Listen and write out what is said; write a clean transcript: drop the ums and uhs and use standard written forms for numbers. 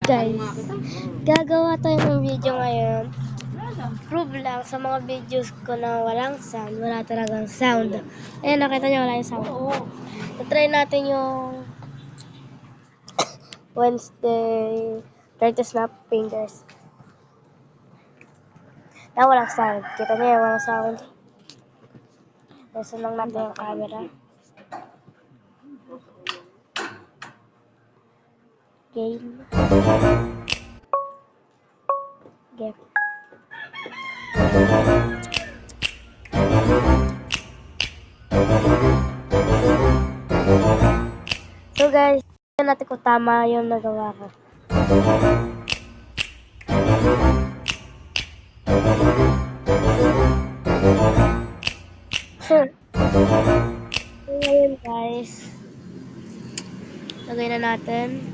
Guys, gagawa tayo ng video ngayon. Prove lang sa mga videos ko na walang sound, wala talagang sound. Ayan, nakita nyo wala yung sound. Try natin yung Wednesday 30 snap fingers na walang sound. Kita nyo yung walang sound. Nasa lang natin yung camera. Game. So guys, tignan natin kung tama yung nagawa ko. So ngayon guys, lagay na natin.